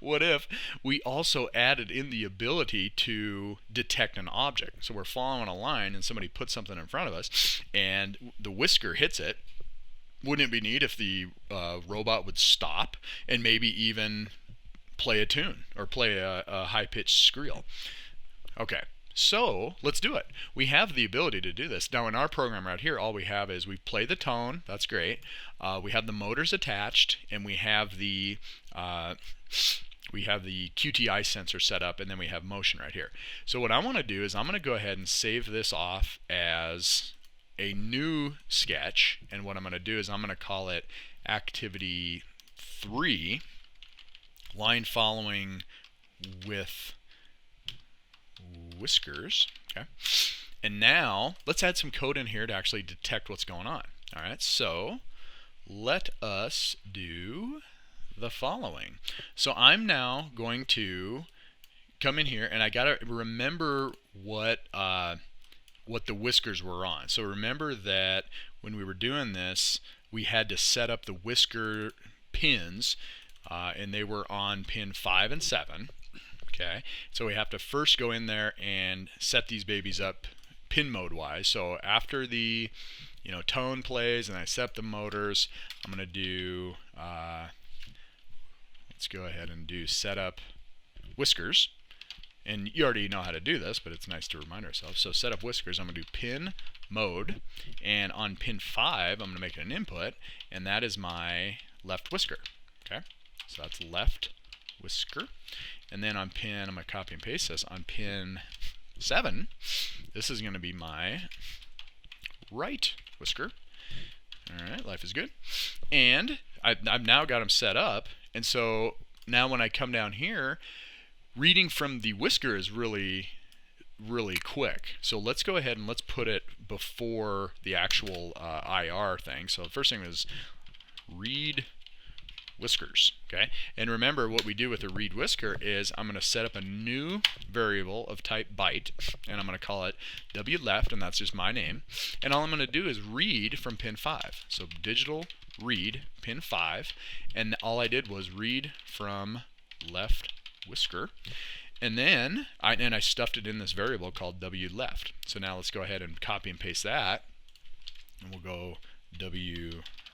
what if we also added in the ability to detect an object? So we're following a line and somebody puts something in front of us and the whisker hits it. Wouldn't it be neat if the robot would stop and maybe even play a tune or play a high-pitched squeal? Okay, so let's do it. We have the ability to do this. Now in our program right here, all we have is we play the tone. That's great. We have the motors attached, and we have the QTI sensor set up, and then we have motion right here. So what I want to do is I'm going to go ahead and save this off as a new sketch, and what I'm going to do is I'm going to call it activity 3, line following with whiskers. Okay, and now let's add some code in here to actually detect what's going on. All right, so let us do the following. So I'm now going to come in here, and I gotta remember what the whiskers were on. So remember that when we were doing this, we had to set up the whisker pins, and they were on pin 5 and 7. Okay, so we have to first go in there and set these babies up pin mode wise. So after the tone plays and I set up the motors, I'm going to do let's go ahead and do setup whiskers. And you already know how to do this, but it's nice to remind ourselves. So setup whiskers, I'm going to do pin mode, and on pin 5 I'm going to make it an input, and that is my left whisker. Okay, so that's left whisker. And then on pin, I'm going to copy and paste this. On pin 7, this is going to be my right whisker. All right, life is good. And I've now got them set up. And so now when I come down here, reading from the whisker is really quick. So let's go ahead and let's put it before the actual IR thing. So the first thing is read whiskers. Okay, and remember what we do with a read whisker is I'm going to set up a new variable of type byte, and I'm going to call it wleft, and that's just my name. And all I'm going to do is read from pin 5. So digital read pin 5, and all I did was read from left whisker, and then I stuffed it in this variable called wleft. So now let's go ahead and copy and paste that, and we'll go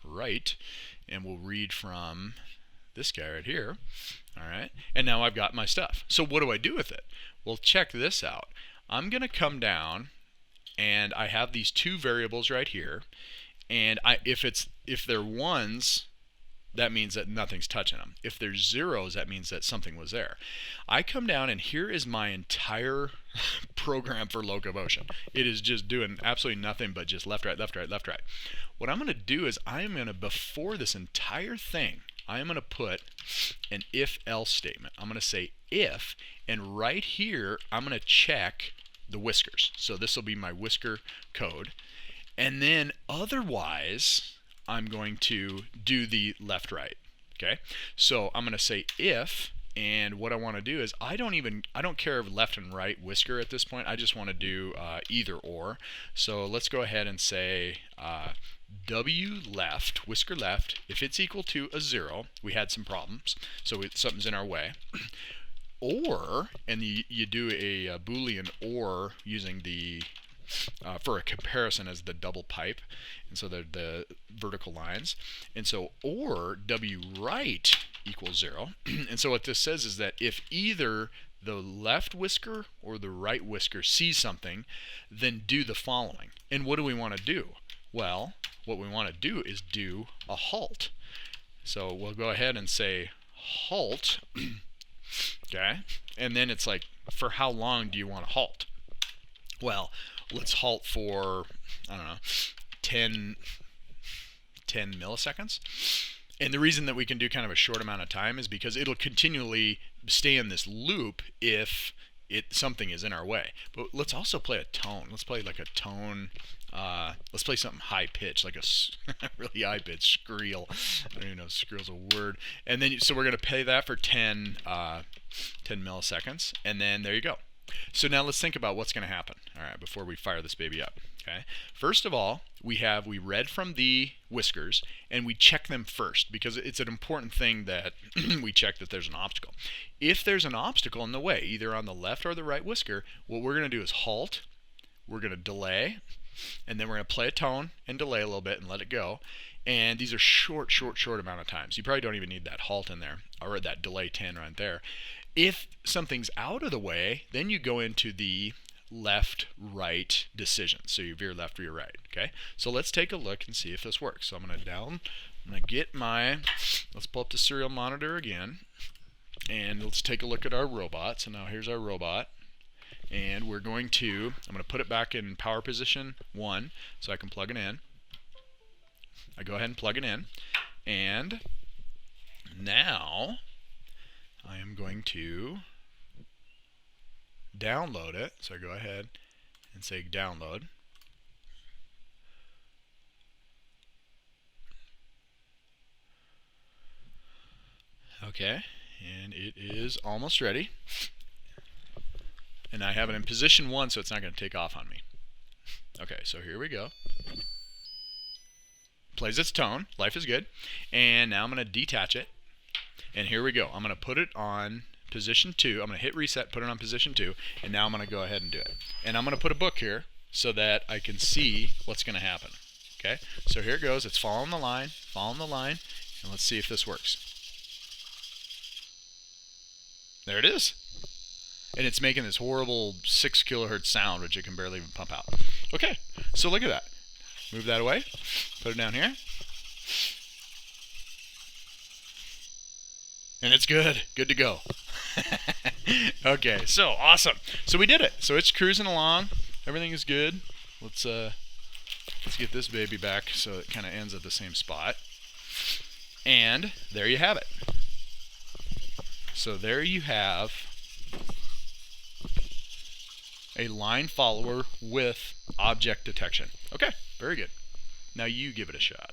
write, and we'll read from this guy right here. All right, and now I've got my stuff. So what do I do with it? Well, check this out. I'm going to come down, and I have these two variables right here, and if they're ones, that means that nothing's touching them. If there's zeros, that means that something was there. I come down, and here is my entire program for locomotion. It is just doing absolutely nothing but just left, right, left, right, left, right. What I'm going to do is before this entire thing, I am going to put an if-else statement. I'm going to say if, and right here, I'm going to check the whiskers. So this will be my whisker code. And then otherwise, I'm going to do the left right. Okay, so I'm going to say if, and what I want to do is I don't care if left and right whisker at this point. I just want to do either or. So let's go ahead and say w left, whisker left, if it's equal to a 0, we had some problems, so something's in our way. Or, and you do a Boolean or using the for a comparison as the double pipe, and so they're the vertical lines, and so or w right equals 0. And so what this says is that if either the left whisker or the right whisker sees something, then do the following. And what do we want to do? Well, what we want to do is do a halt. So we'll go ahead and say halt. Okay, and then it's like, for how long do you want to halt? Well, let's halt for, I don't know, 10 milliseconds. And the reason that we can do kind of a short amount of time is because it'll continually stay in this loop if something is in our way. But let's also play a tone. Let's play like a tone. Let's play something high pitched, like a really high pitched squeal. I don't even know if squeal's a word. And then so we're going to play that for 10 milliseconds, and then there you go. So now let's think about what's going to happen, all right, before we fire this baby up, okay? First of all, we read from the whiskers, and we check them first, because it's an important thing that we check that there's an obstacle. If there's an obstacle in the way, either on the left or the right whisker, what we're going to do is halt, we're going to delay, and then we're going to play a tone and delay a little bit and let it go. And these are short amount of times. You probably don't even need that halt in there, or that delay 10 right there. If something's out of the way, then you go into the left-right decision. So you veer left or your right, okay? So let's take a look and see if this works. So I'm going to get let's pull up the serial monitor again, and let's take a look at our robot. So now here's our robot, and I'm going to put it back in power position 1 so I can plug it in. I go ahead and plug it in, and now I am going to download it. So I go ahead and say download. Okay, and it is almost ready. And I have it in position 1, so it's not going to take off on me. Okay, so here we go. Plays its tone. Life is good. And now I'm going to detach it. And here we go. I'm going to put it on position 2. I'm going to hit reset, put it on position 2, and now I'm going to go ahead and do it. And I'm going to put a book here so that I can see what's going to happen. Okay? So here it goes. It's following the line, and let's see if this works. There it is. And it's making this horrible 6 kilohertz sound, which it can barely even pump out. Okay, so look at that. Move that away, put it down here. And it's good to go. Okay, so awesome. So we did it. So it's cruising along. Everything is good. Let's get this baby back so it kind of ends at the same spot. And there you have it. So there you have a line follower with object detection. Okay, very good. Now you give it a shot.